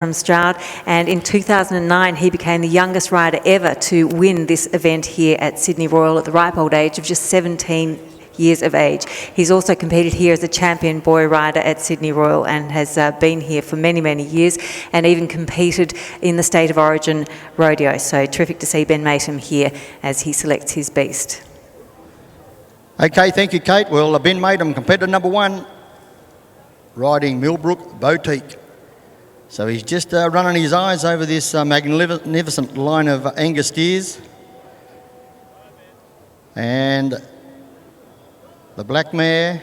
from Stroud, and in 2009 he became the youngest rider ever to win this event here at Sydney Royal at the ripe old age of just 17 years of age. He's also competed here as a champion boy rider at Sydney Royal and has been here for many, many years, and even competed in the State of Origin rodeo. So terrific to see Ben Matum here as he selects his beast. Okay, thank you, Kate. Well, Ben Matum, competitor number 1, riding Millbrook Boutique. So he's just running his eyes over this magnificent line of Angus steers. And the black mare,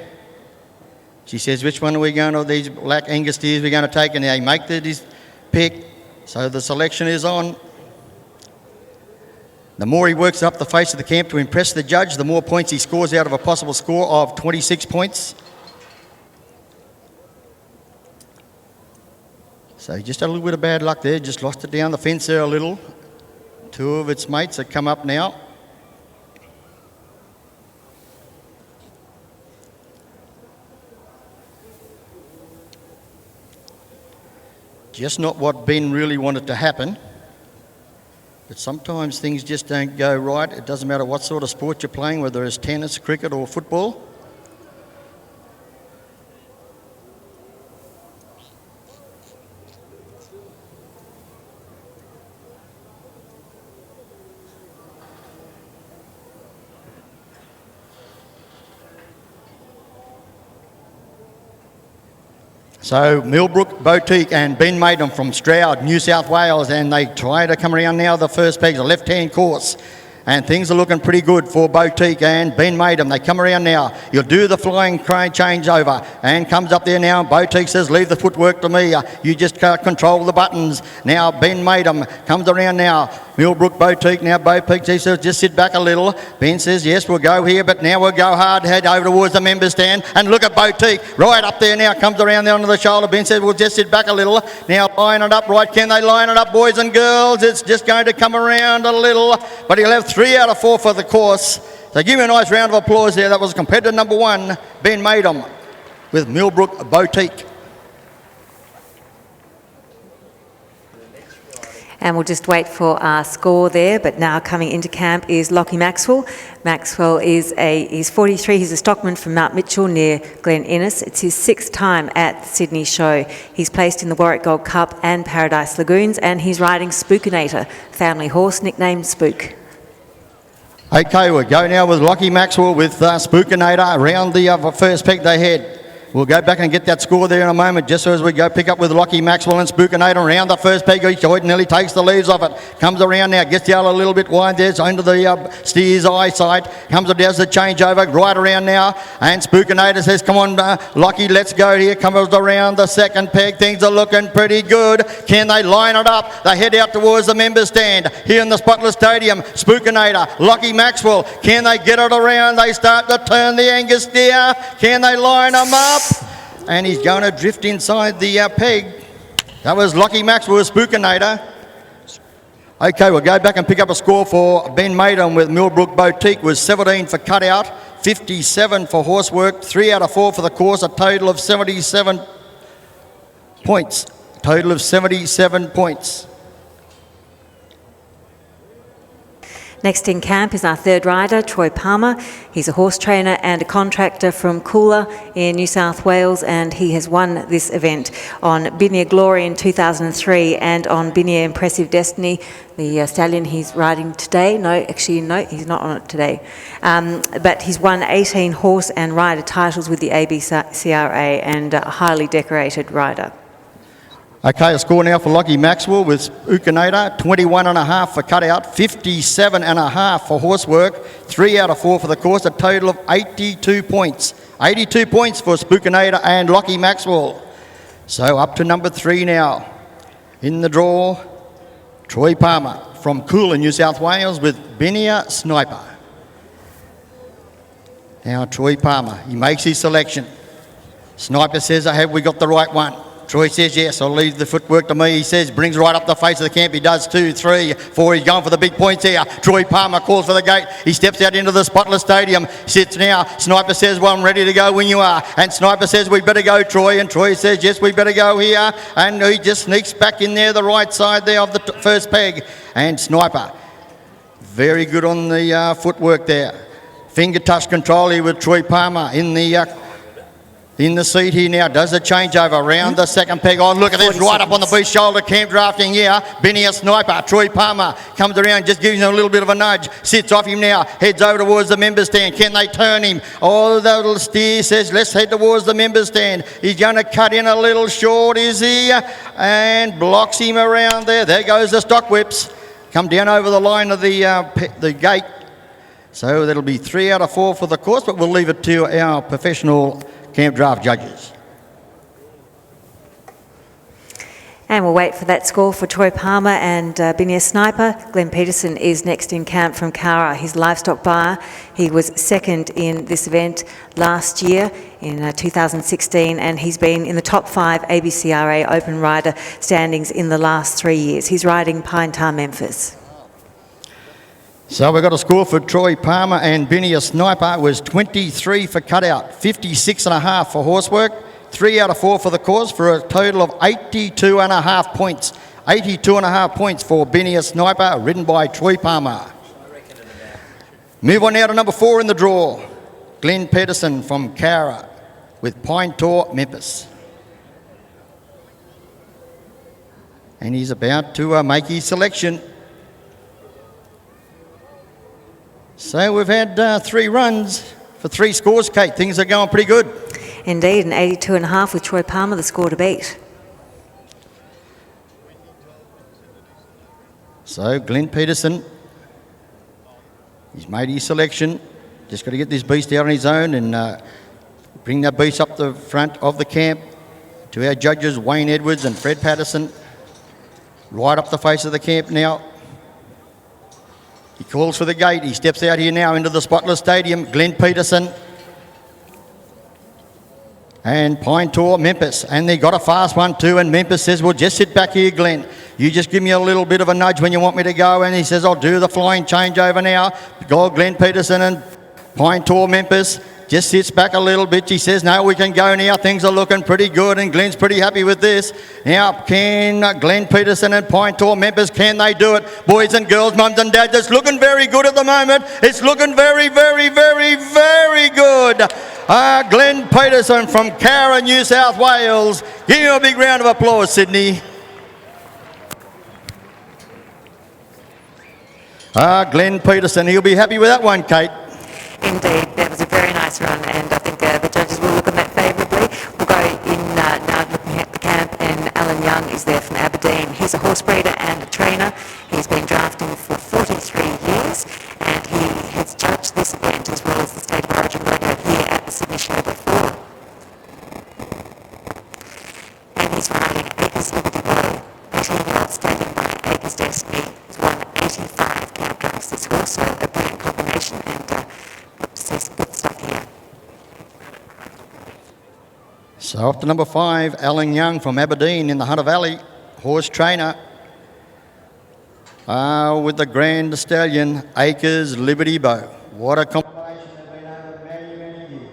she says, which one are we going to, these black Angus steers we're going to take? And they make his pick. So the selection is on. The more he works up the face of the camp to impress the judge, the more points he scores out of a possible score of 26 points. So just had a little bit of bad luck there, just lost it down the fence there a little. 2 of its mates have come up now. Just not what Ben really wanted to happen. But sometimes things just don't go right. It doesn't matter what sort of sport you're playing, whether it's tennis, cricket or football. So Millbrook Boutique and Ben Matum from Stroud, New South Wales, and they try to come around now the first peg, the left-hand course. And things are looking pretty good for Boutique and Ben Matum. They come around now. You'll do the flying crane changeover and comes up there now. Boutique says, leave the footwork to me. You just can't control the buttons. Now Ben Matum comes around now. Millbrook Boutique now. Boutique says, just sit back a little. Ben says, yes, we'll go here, but now we'll go hard, head over towards the member stand. And look at Boutique right up there now. Comes around there onto the shoulder. Ben says, we'll just sit back a little. Now line it up right. Can they line it up, boys and girls? It's just going to come around a little, but he'll have 3 out of 4 for the course. So give me a nice round of applause there. That was competitor number 1, Ben Matum, with Millbrook Boutique. And we'll just wait for our score there, but now coming into camp is Lockie Maxwell. Maxwell he's 43, he's a stockman from Mount Mitchell near Glen Innes. It's his 6th time at the Sydney show. He's placed in the Warwick Gold Cup and Paradise Lagoons, and he's riding Spookinator, family horse nicknamed Spook. Okay, we'll go now with Lockie Maxwell with Spookinator around the first peg they head. We'll go back and get that score there in a moment, just as we go pick up with Lockie Maxwell and Spookinator around the first peg. He nearly takes the leaves off it. Comes around now, gets the other a little bit wide there. It's under the steer's eyesight. Comes up, does the changeover right around now. And Spookinator says, come on, Lockie, let's go here. Comes around the second peg. Things are looking pretty good. Can they line it up? They head out towards the member stand here in the Spotless Stadium. Spookinator, Lockie Maxwell. Can they get it around? They start to turn the Angus steer. Can they line them up? And he's going to drift inside the peg. That was Lockie Maxwell with Spookinator. Okay, we'll go back and pick up a score for Ben Matum with Millbrook Boutique. Was 17 for cutout, 57 for horsework, 3 out of 4 for the course, a total of 77 points. Total of 77 points. Next in camp is our 3rd rider, Troy Palmer. He's a horse trainer and a contractor from Coolah in New South Wales, and he has won this event on Binia Glory in 2003 and on Binia Impressive Destiny, the stallion he's riding today. No, he's not on it today. But he's won 18 horse and rider titles with the ABCRA and a highly decorated rider. Okay, a score now for Lockie Maxwell with Spookinator, 21.5 for cutout, 57.5 for horsework, 3 out of 4 for the course, a total of 82 points. 82 points for Spookinator and Lockie Maxwell. So up to number 3 now. In the draw, Troy Palmer from Coolah, New South Wales with Binia Sniper. Now Troy Palmer, he makes his selection. Sniper says, have we got the right one? Troy says, yes, I'll leave the footwork to me. He says, brings right up the face of the camp. He does 2, 3, 4. He's going for the big points here. Troy Palmer calls for the gate. He steps out into the spotless stadium. Sits now. Sniper says, well, I'm ready to go when you are. And Sniper says, we better go, Troy. And Troy says, yes, we better go here. And he just sneaks back in there, the right side there of the first peg. And Sniper, very good on the footwork there. Finger touch control here with Troy Palmer in the seat here now. Does a changeover around the second peg. Oh, look at this, right up on the beast shoulder. Camp drafting here. Benny a Sniper. Troy Palmer comes around, just gives him a little bit of a nudge. Sits off him now. Heads over towards the members stand. Can they turn him? Oh, the little steer says, let's head towards the members stand. He's going to cut in a little short, is he? And blocks him around there. There goes the stock whips. Come down over the line of the gate. So that'll be 3 out of 4 for the course, but we'll leave it to our professional camp draft judges. And we'll wait for that score for Troy Palmer and Binia Sniper. Glenn Peterson is next in camp from Cara. He's livestock buyer. He was second in this event last year in 2016, and he's been in the top 5 ABCRA Open Rider standings in the last 3 years. He's riding Pine Tar Memphis. So we've got a score for Troy Palmer and Binia Sniper. It was 23 for cutout, 56.5 for horsework, 3 out of 4 for the course, for a total of 82.5 points. 82.5 points for Binia Sniper, ridden by Troy Palmer. Move on now to number 4 in the draw. Glenn Peterson from Cara with Pine Tar Memphis. And he's about to make his selection. So we've had 3 runs for 3 scores, Kate. Things are going pretty good. Indeed, an 82.5 with Troy Palmer, the score to beat. So Glenn Peterson, he's made his selection. Just got to get this beast out on his own and bring that beast up the front of the camp to our judges, Wayne Edwards and Fred Patterson. Right up the face of the camp now. He calls for the gate. He steps out here now into the spotless stadium. Glenn Peterson and Pine Tar Memphis. And they got a fast one too. And Memphis says, well, just sit back here, Glenn. You just give me a little bit of a nudge when you want me to go. And he says, I'll do the flying changeover now. Go Glenn Peterson and Pine Tar Memphis. Just sits back a little bit. He says, no, we can go now. Things are looking pretty good, and Glenn's pretty happy with this. Now, can Glenn Peterson and Pine Tar Memphis, can they do it? Boys and girls, mums and dads, it's looking very good at the moment. It's looking very, very, very, very good. Glenn Peterson from Cara, New South Wales. Give him a big round of applause, Sydney. Glenn Peterson, he'll be happy with that one, Kate. Indeed, that was a very nice run, and I think the judges will look at that favourably. We'll go in now looking at the camp, and Alan Young is there from Aberdeen. He's a horse breeder and a trainer. He's been drafting for 43 years, and he has judged this event as well as the State of Origin Rodeo here at the Sydney Show before. And he's riding Acres Liberty Bow, 18-year-old stallion by Acres Destiny. He's won 85 camp drafts this horse, so a brilliant combination, and see some good stuff here. So up to number 5, Alan Young from Aberdeen in the Hunter Valley, horse trainer. With the Grand Stallion, Acres Liberty Bow. What a combination they've been over many, many years.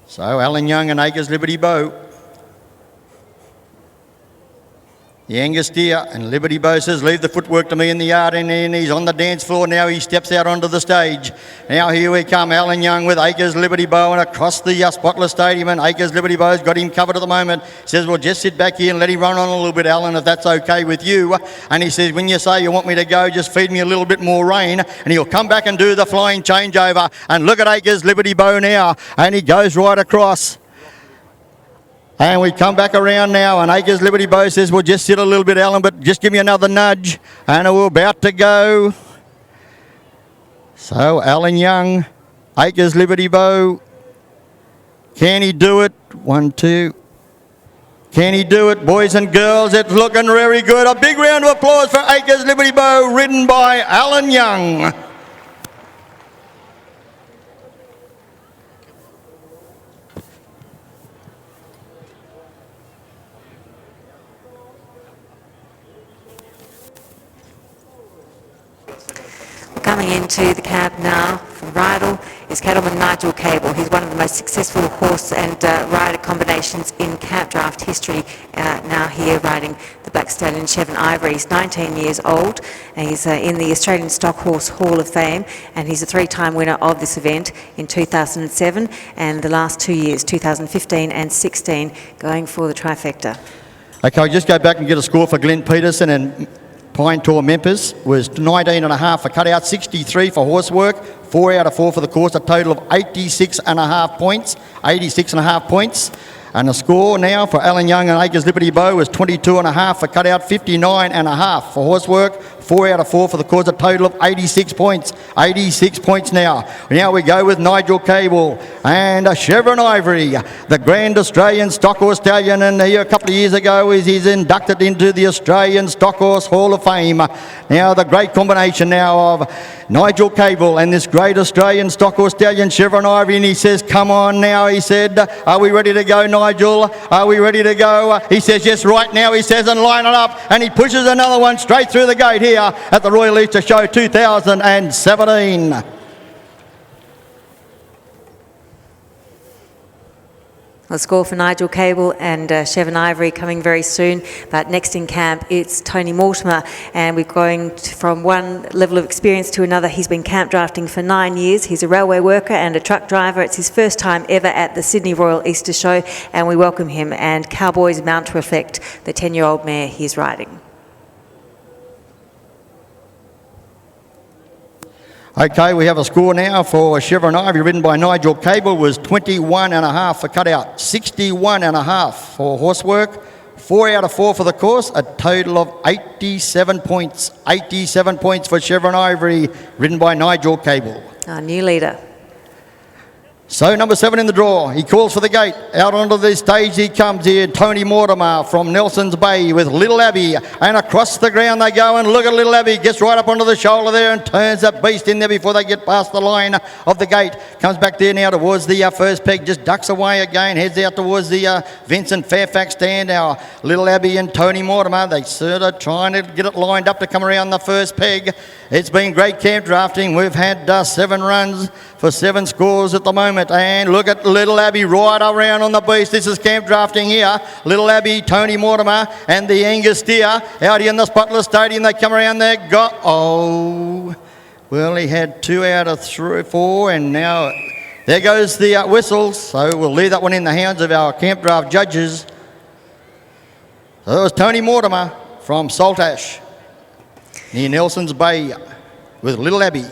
So Alan Young and Acres Liberty Bow. The Angus Deer and Liberty Bow says, leave the footwork to me in the yard, and he's on the dance floor now. He steps out onto the stage. Now here we come, Alan Young with Acres Liberty Bow and across the spotless stadium, and Acres Liberty Bow's got him covered at the moment. Says, well, just sit back here and let him run on a little bit, Alan, if that's okay with you. And he says, when you say you want me to go, just feed me a little bit more rain, and he'll come back and do the flying changeover. And look at Acres Liberty Bow now, and he goes right across. And we come back around now, and Acres Liberty Bow says, well, just sit a little bit, Alan, but just give me another nudge. And we're about to go. So Alan Young, Acres Liberty Bow. Can he do it? 1, 2. Can he do it, boys and girls? It's looking very good. A big round of applause for Acres Liberty Bow, ridden by Alan Young. Coming into the camp now from Rydal is cattleman Nigel Cable. He's one of the most successful horse and rider combinations in Campdraft history, now here riding the Black Stallion Chevin Ivory. He's 19 years old and he's in the Australian Stock Horse Hall of Fame, and he's a three-time winner of this event in 2007 and the last 2 years, 2015 and 16, going for the trifecta. Okay, I'll just go back and get a score for Glenn Peterson and Pine Tor Memphis. Was 19.5 for cutout, 63 for horsework, 4 out of 4 for the course, a total of 86.5 points, 86.5 points. And the score now for Alan Young and Acres Liberty Bow was 22.5 for cutout, 59.5 for horsework, 4 out of 4 for the course, a total of 86 points. 86 points now. Now we go with Nigel Cable and Chevron Ivory, the Grand Australian Stock Horse Stallion, and here a couple of years ago he's inducted into the Australian Stock Horse Hall of Fame. Now the great combination now of Nigel Cable and this great Australian Stock Horse Stallion, Chevron Ivory, and he says, come on now, he said, are we ready to go, Nigel? Are we ready to go? He says, yes, right now, he says, and line it up, and he pushes another one straight through the gate here at the Royal Easter Show 2017. The score for Nigel Cable and Chevin Ivory coming very soon. But next in camp, it's Tony Mortimer, and we're going from one level of experience to another. He's been camp drafting for 9 years. He's a railway worker and a truck driver. It's his first time ever at the Sydney Royal Easter Show, and we welcome him. And Cowboys mount to reflect the 10-year-old mare he's riding. Okay, we have a score now for Chevron Ivory, ridden by Nigel Cable, was 21.5 for cutout, 61.5 for horsework, 4 out of 4 for the course, a total of 87 points. 87 points for Chevron Ivory, ridden by Nigel Cable. Our new leader. So number 7 in the draw, he calls for the gate. Out onto the stage he comes here, Tony Mortimer from Nelson's Bay with Little Abbey, and across the ground they go, and look at Little Abbey, gets right up onto the shoulder there and turns that beast in there before they get past the line of the gate. Comes back there now towards the first peg, just ducks away again, heads out towards the Vincent Fairfax stand. Now Little Abbey and Tony Mortimer, they sort of trying to get it lined up to come around the first peg. It's been great camp drafting. We've had 7 runs for 7 scores at the moment, and look at Little Abbey right around on the beast. This is camp drafting here. Little Abbey, Tony Mortimer and the Angus steer out here in the Spotless Stadium. They come around there, well, he had 2 out of 3, 4, and now there goes the whistles. So we'll leave that one in the hands of our camp draft judges. So that was Tony Mortimer from Saltash near Nelson's Bay with Little Abbey.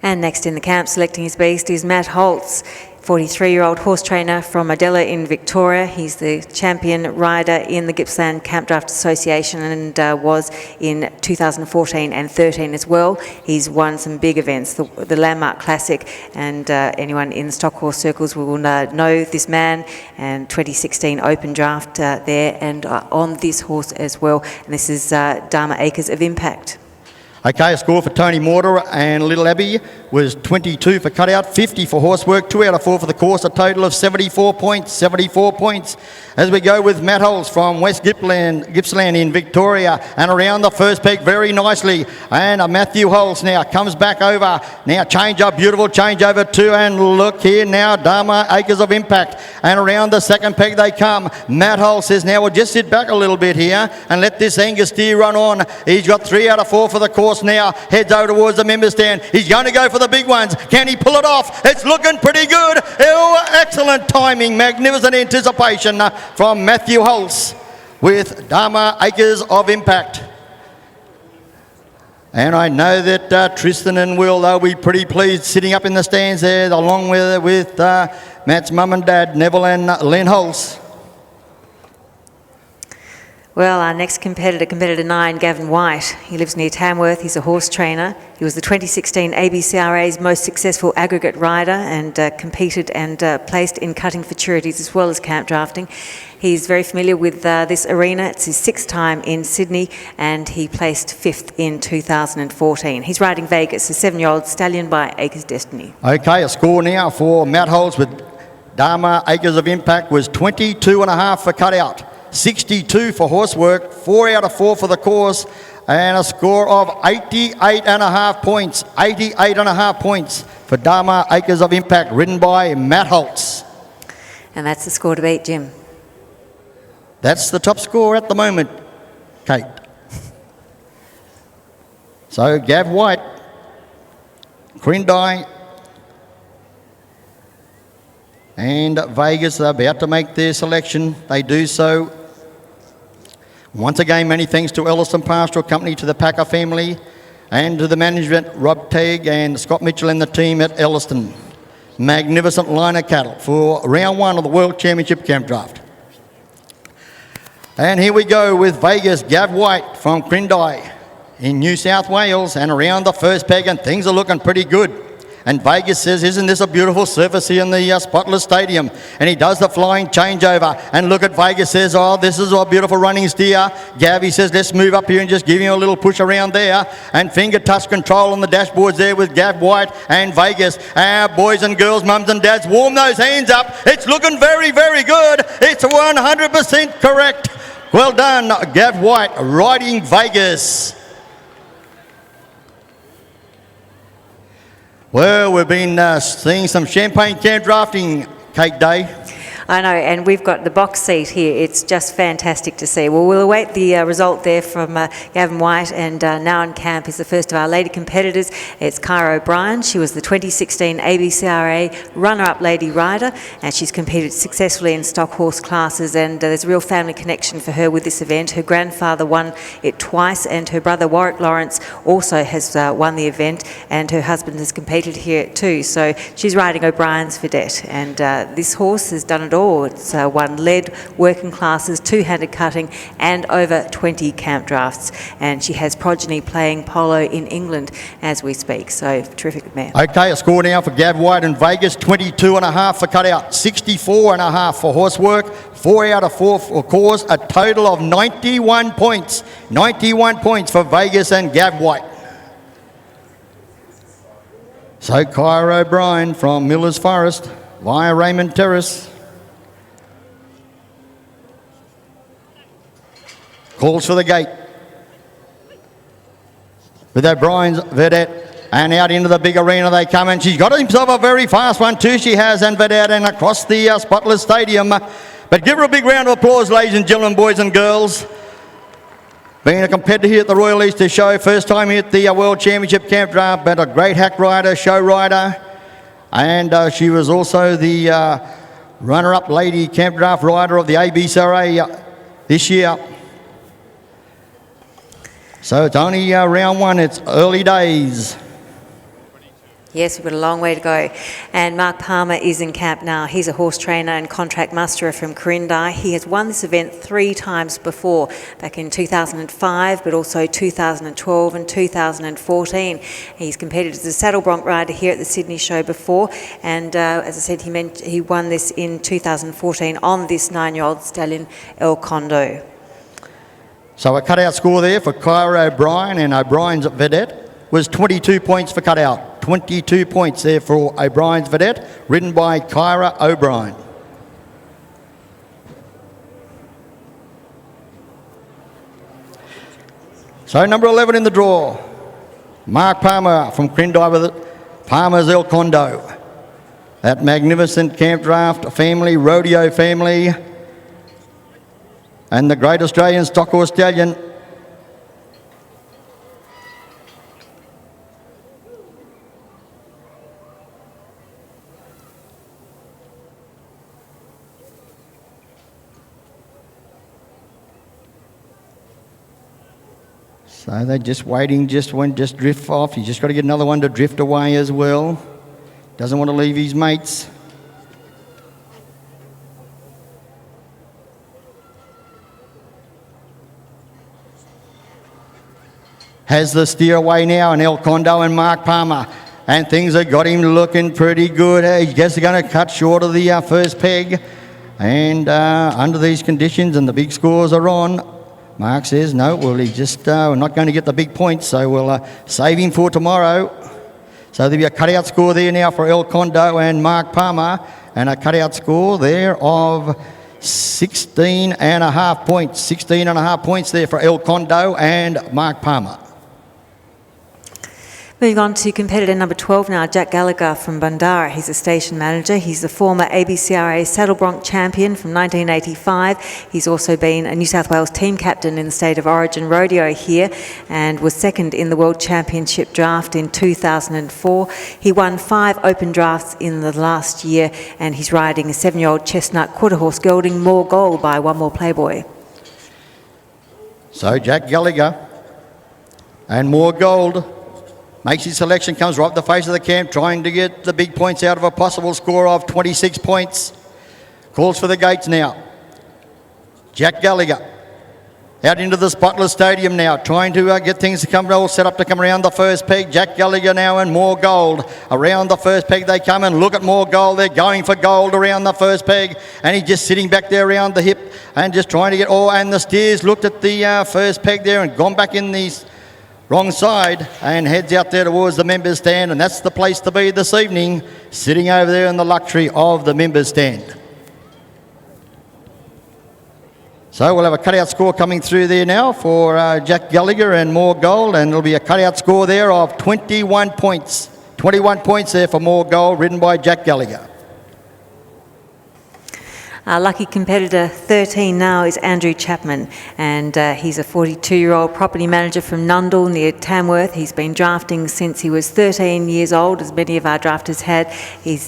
And next in the camp, selecting his beast, is Matt Holtz, 43-year-old horse trainer from Adela in Victoria. He's the champion rider in the Gippsland Camp Draft Association and was in 2014 and 13 as well. He's won some big events, the Landmark Classic, and anyone in the stock horse circles will know this man, and 2016 Open Draft there and on this horse as well. And this is Dharma Acres of Impact. Okay, a score for Tony Mortimer and Little Abbey was 22 for cutout, 50 for horsework, 2 out of 4 for the course, a total of 74 points, 74 points. As we go with Matt Holtz from West Gippsland in Victoria, and around the first peg very nicely. And Matthew Holtz now comes back over. Now change up, beautiful change over 2, and look here now, Dharma Acres of Impact. And around the second peg they come. Matt Holtz says, now we'll just sit back a little bit here and let this Angus steer run on. He's got 3 out of 4 for the course now, heads over towards the member stand. He's going to go for the big ones. Can he pull it off? It's looking pretty good. Oh, excellent timing, magnificent anticipation from Matthew Holtz with Dharma Acres of Impact. And I know that Tristan and Will, they'll be pretty pleased sitting up in the stands there along with Matt's mum and dad, Neville and Len Holtz. Well, our next competitor 9, Gavin White. He lives near Tamworth. He's a horse trainer. He was the 2016 ABCRA's most successful aggregate rider and competed and placed in cutting futurities as well as camp drafting. He's very familiar with this arena. It's his 6th time in Sydney and he placed 5th in 2014. He's riding Vegas, a 7-year-old stallion by Acres Destiny. Okay, a score now for Matt Holtz with Dharma Acres of Impact was 22.5 for cutout. 62 for horsework, 4 out of 4 for the course, and a score of 88.5 points. 88.5 points for Dharma Acres of Impact, ridden by Matt Holtz. And that's the score to beat, Jim. That's the top score at the moment, Kate. So Gav White, Quirindi and Vegas are about to make their selection. They do so. Once again, many thanks to Elliston Pastoral Company, to the Packer family, and to the management, Rob Teague and Scott Mitchell and the team at Elliston. Magnificent line of cattle for round one of the World Championship Campdraft. And here we go with Vegas, Gav White from Quirindi in New South Wales, and around the first peg, and things are looking pretty good. And Vegas says, isn't this a beautiful surface here in the Spotless Stadium? And he does the flying changeover. And look at Vegas says, oh, this is a beautiful running steer. Gavi says, let's move up here and just give him a little push around there. And finger touch control on the dashboards there with Gav White and Vegas. Boys and girls, mums and dads, warm those hands up. It's looking very, very good. It's 100% correct. Well done, Gav White, riding Vegas. Well, we've been seeing some champagne camp drafting, Kate Day. I know, and we've got the box seat here. It's just fantastic to see. Well, we'll await the result there from Gavin White, and now in camp is the first of our lady competitors. It's Kyra O'Brien. She was the 2016 ABCRA runner-up lady rider, and she's competed successfully in stock horse classes, and there's a real family connection for her with this event. Her grandfather won it twice, and her brother Warwick Lawrence also has won the event, and her husband has competed here too. So she's riding O'Brien's Vedette, and this horse has done it all. It's won lead, working classes, two-handed cutting, and over 20 camp drafts. And she has progeny playing polo in England as we speak. So terrific mare. Okay, a score now for Gav White in Vegas, 22.5 for cutout, 64.5 for horsework, 4 out of 4 for cause, a total of 91 points. 91 points for Vegas and Gav White. So Kyra O'Brien from Miller's Forest via Raymond Terrace. Calls for the gate. With O'Brien's Vedette, and out into the big arena they come, and she's got himself a very fast one too, she has, and Vedette, and across the Spotless Stadium. But give her a big round of applause, ladies and gentlemen, boys and girls. Being a competitor here at the Royal Easter Show, first time here at the World Championship Camp Draft, but a great hack rider, show rider, and she was also the runner-up lady Camp Draft rider of the ABCRA this year. So it's only round one, it's early days. Yes, we've got a long way to go. And Mark Palmer is in camp now. He's a horse trainer and contract musterer from Quirindi. He has won this event 3 times before, back in 2005, but also 2012 and 2014. He's competed as a saddle bronc rider here at the Sydney show before, and as I said, he won this in 2014 on this 9-year-old stallion, El Condo. So a cutout score there for Kyra O'Brien, and O'Brien's Vedette was 22 points for cutout. 22 points there for O'Brien's Vedette, ridden by Kyra O'Brien. So number 11 in the draw, Mark Palmer from Quirindi with Palmer's El Condo. That magnificent camp draft family, rodeo family, and the great Australian stock horse stallion. So they're just waiting, just drift off. You just got to get another one to drift away as well. Doesn't want to leave his mates. Has the steer away now, and El Condo and Mark Palmer. And things have got him looking pretty good. He's just going to cut short of the first peg. And under these conditions, and the big scores are on, Mark says, no, well, he's just not going to get the big points, so we'll save him for tomorrow. So there'll be a cutout score there now for El Condo and Mark Palmer, and a cutout score there of 16 and a half points. 16 and a half points there for El Condo and Mark Palmer. Moving on to competitor number 12 now, Jack Gallagher from Bundarra. He's a station manager. He's the former ABCRA Saddle Bronc champion from 1985. He's also been a New South Wales team captain in the State of Origin Rodeo here and was second in the World Championship draft in 2004. He won 5 open drafts in the last year and he's riding a 7-year-old chestnut quarter horse gelding More Gold by One More Playboy. So Jack Gallagher and More Gold makes his selection, comes right up the face of the camp, trying to get the big points out of a possible score of 26 points. Calls for the gates now. Jack Gallagher out into the Spotless Stadium now, trying to get things to come all set up to come around the first peg. Jack Gallagher now and More Gold. Around the first peg they come and look at More Gold. They're going for gold around the first peg and he's just sitting back there around the hip and just trying to get and the steers looked at the first peg there and gone back in these wrong side and heads out there towards the members stand, and that's the place to be this evening, sitting over there in the luxury of the members stand. So we'll have a cutout score coming through there now for Jack Gallagher and More Gold, and it'll be a cutout score there of 21 points. 21 points there for More Gold, ridden by Jack Gallagher. Our lucky competitor 13 now is Andrew Chapman, and he's a 42-year-old property manager from Nundle near Tamworth. He's been drafting since he was 13 years old, as many of our drafters had. He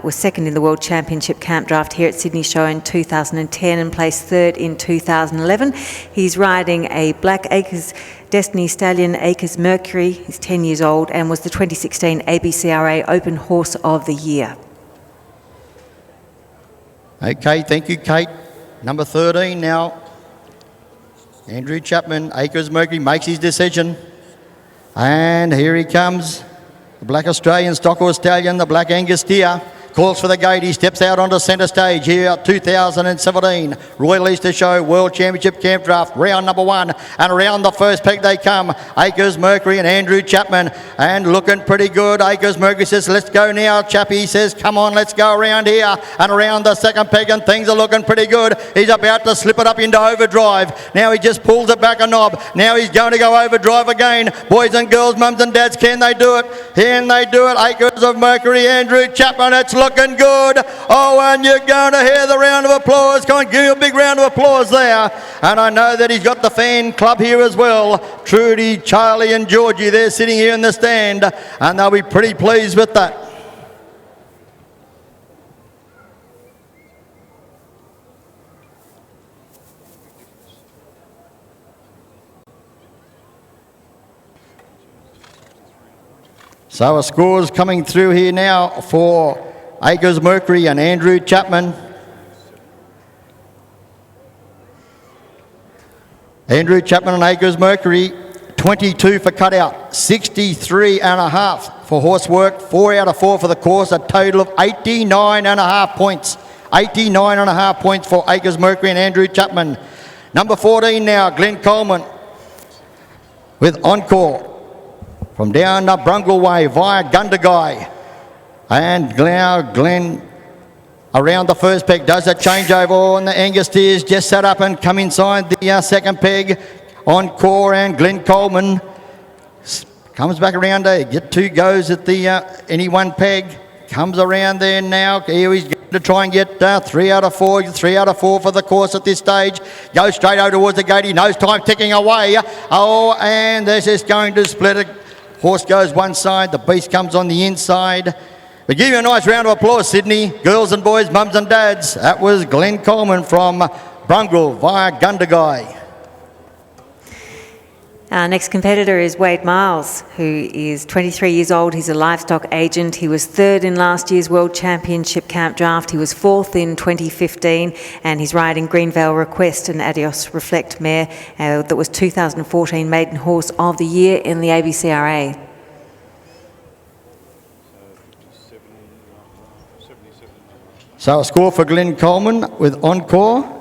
was second in the World Championship Camp Draft here at Sydney Show in 2010 and placed third in 2011. He's riding a Black Acres Destiny Stallion Acres Mercury. He's 10 years old and was the 2016 ABCRA Open Horse of the Year. Okay, thank you, Kate. Number 13 now. Andrew Chapman, Acres Mercury, makes his decision. And here he comes. The Black Australian Stock Horse Stallion, the Black Angus Steer. Calls for the gate. He steps out onto centre stage here at 2017 Royal Easter Show World Championship Camp Draft, round number 1. And around the first peg they come. Acres Mercury and Andrew Chapman. And looking pretty good. Acres Mercury says, let's go now. Chappie says, come on, let's go around here. And around the second peg and things are looking pretty good. He's about to slip it up into overdrive. Now he just pulls it back a knob. Now he's going to go overdrive again. Boys and girls, mums and dads, can they do it? Can they do it? Acres of Mercury, Andrew Chapman, it's looking good. Oh, and you're going to hear the round of applause. Come on, give you a big round of applause there. And I know that he's got the fan club here as well. Trudy, Charlie and Georgie, they're sitting here in the stand and they'll be pretty pleased with that. So a score's coming through here now for Acres Mercury and Andrew Chapman. Andrew Chapman and Acres Mercury, 22 for cutout, 63 and a half for horsework, 4 out of 4 for the course, a total of 89 and a half points. 89 and a half points for Acres Mercury and Andrew Chapman. Number 14 now, Glenn Coleman with Encore from down the Brungle Way via Gundagai. And now Glenn around the first peg does a changeover, and the Angus steers just set up and come inside the second peg. Encore and Glenn Coleman comes back around to get 2 goes at the any one peg. Comes around there now. Here he's going to try and get 3 out of 4. 3 out of 4 for the course at this stage. Goes straight over towards the gate. He knows time ticking away. Oh, and this is going to split it. Horse goes one side. The beast comes on the inside. We give you a nice round of applause, Sydney. Girls and boys, mums and dads. That was Glenn Coleman from Brungle via Gundagai. Our next competitor is Wade Miles, who is 23 years old. He's a livestock agent. He was 3rd in last year's World Championship Camp Draft. He was 4th in 2015, and he's riding Greenvale Request, an Adios Reflect mare that was 2014 Maiden Horse of the Year in the ABCRA. So a score for Glenn Coleman with Encore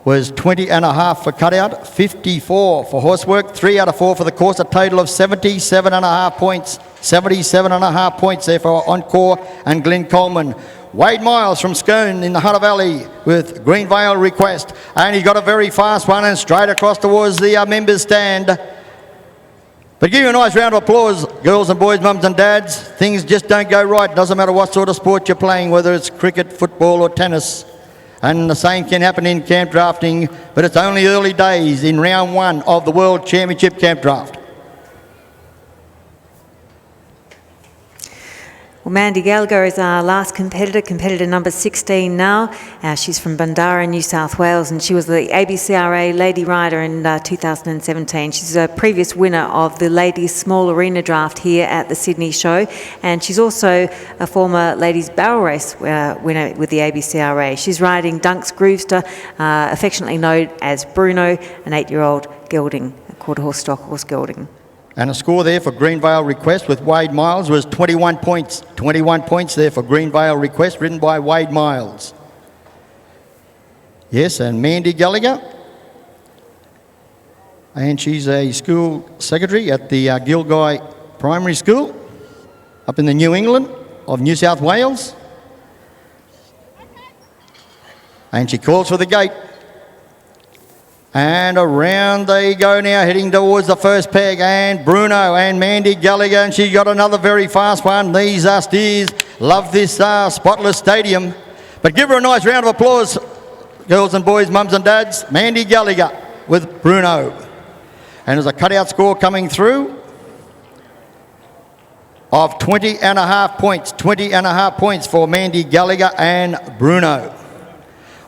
was 20 and a half for cutout, 54 for horsework, 3 out of 4 for the course, a total of 77 and a half points. 77 and a half points there for Encore and Glenn Coleman. Wade Miles from Scone in the Hunter Valley with Greenvale Request. And he got a very fast one and straight across towards the members' stand. But give you a nice round of applause, girls and boys, mums and dads. Things just don't go right. Doesn't matter what sort of sport you're playing, whether it's cricket, football or tennis. And the same can happen in camp drafting, but it's only early days in round 1 of the World Championship Camp Draft. Well, Mandy Gallagher is our last competitor number 16 now. She's from Bundarra, New South Wales, and she was the ABCRA Lady Rider in 2017. She's a previous winner of the Ladies Small Arena Draft here at the Sydney Show, and she's also a former Ladies Barrel Race winner with the ABCRA. She's riding Dunk's Groovester, affectionately known as Bruno, an 8-year-old gelding, a quarter-horse stock horse gelding. And a score there for Greenvale Request with Wade Miles was 21 points. 21 points there for Greenvale Request, ridden by Wade Miles. Yes, and Mandy Gallagher. And she's a school secretary at the Gilgai Primary School up in the New England of New South Wales. And she calls for the gate. And around they go now, heading towards the first peg, and Bruno and Mandy Gallagher, and she got another very fast one. These steers love this spotless stadium. But give her a nice round of applause, girls and boys, mums and dads. Mandy Gallagher with Bruno. And there's a cutout score coming through of 20.5 points. 20.5 points for Mandy Gallagher and Bruno.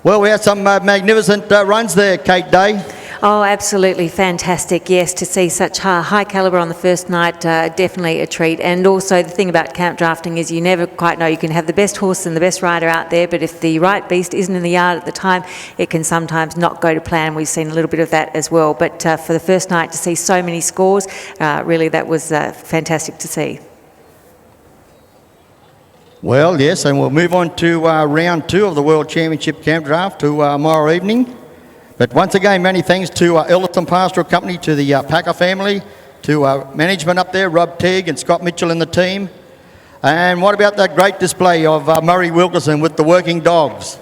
Well, we had some magnificent runs there, Kate Day. Oh, absolutely fantastic. Yes, to see such high calibre on the first night, definitely a treat. And also the thing about camp drafting is you never quite know. You can have the best horse and the best rider out there, but if the right beast isn't in the yard at the time, it can sometimes not go to plan. We've seen a little bit of that as well. But for the first night to see so many scores, really that was fantastic to see. Well, yes, and we'll move on to round 2 of the World Championship Camp Draft tomorrow evening. But once again, many thanks to Elliston Pastoral Company, to the Packer family, to management up there, Rob Teague and Scott Mitchell and the team. And what about that great display of Murray Wilkerson with the working dogs?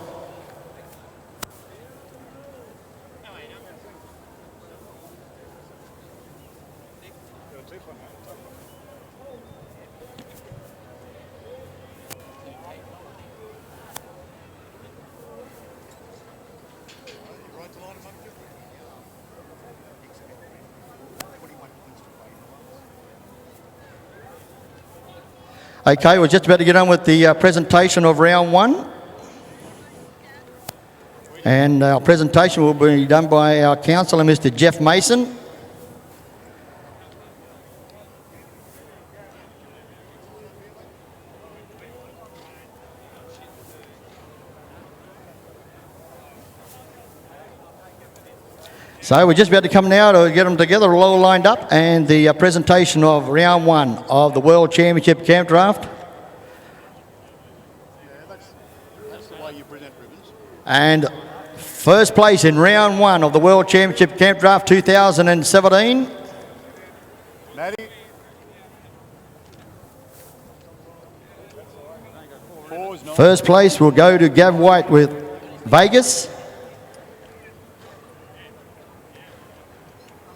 Okay, we're just about to get on with the presentation of round 1. And our presentation will be done by our counsellor, Mr. Jeff Mason. So we're just about to come now to get them together, all lined up, and the presentation of round 1 of the World Championship Camp Draft. That's the way you present ribbons. And first place in round 1 of the World Championship Camp Draft 2017. Maddie. First place will go to Gav White with Vegas.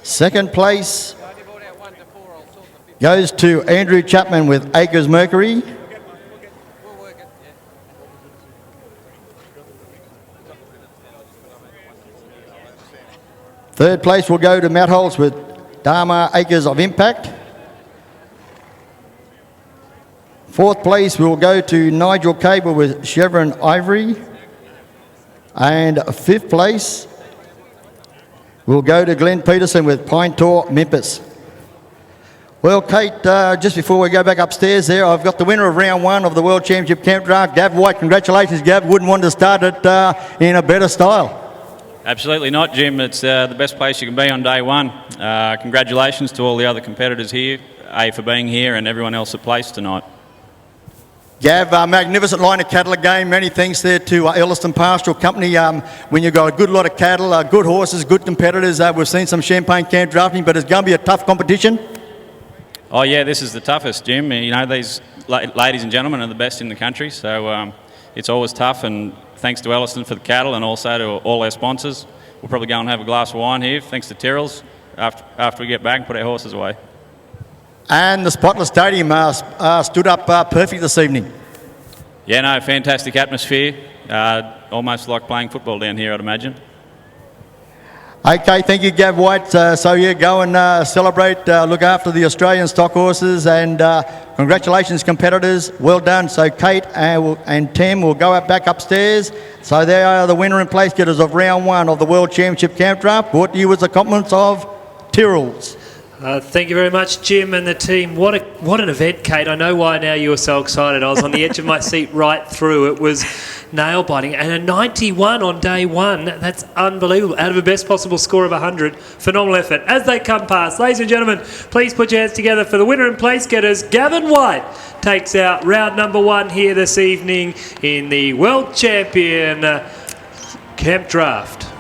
Second place goes to Andrew Chapman with Acres Mercury. Third place will go to Matt Holtz with Dharma Acres of Impact. Fourth place will go to Nigel Cable with Chevron Ivory. And fifth place will go to Glenn Peterson with Pine Tor Memphis. Well, Kate, just before we go back upstairs there, I've got the winner of round 1 of the World Championship Camp Draft, Gav White. Congratulations, Gav. Wouldn't want to start it in a better style. Absolutely not, Jim. It's the best place you can be on day 1. Congratulations to all the other competitors here, for being here, and everyone else that placed tonight. Gav, magnificent line of cattle again. Many thanks there to Elliston Pastoral Company. When you've got a good lot of cattle, good horses, good competitors, we've seen some Champagne Camp Drafting, but it's going to be a tough competition. Oh yeah, this is the toughest, Jim. You know, these ladies and gentlemen are the best in the country, so it's always tough, and thanks to Ellison for the cattle and also to all our sponsors. We'll probably go and have a glass of wine here, thanks to Tyrrell's, after we get back and put our horses away. And the Spotless Stadium stood up perfect this evening. Yeah, no, fantastic atmosphere. Almost like playing football down here, I'd imagine. Okay, thank you, Gav White. So yeah, go and celebrate, look after the Australian stock horses, and congratulations, competitors. Well done. So Kate and Tim will go back upstairs. So they are the winner and place getters of round 1 of the World Championship Campdraft, brought to you with the compliments of Tyrrell's. Thank you very much, Jim and the team. What an event, Kate. I know why now you were so excited. I was on the edge of my seat right through. It was nail-biting. And a 91 on day 1. That's unbelievable. Out of a best possible score of 100. Phenomenal effort. As they come past, ladies and gentlemen, please put your hands together for the winner and place getters. Gavin White takes out round number 1 here this evening in the World Champion Campdraft.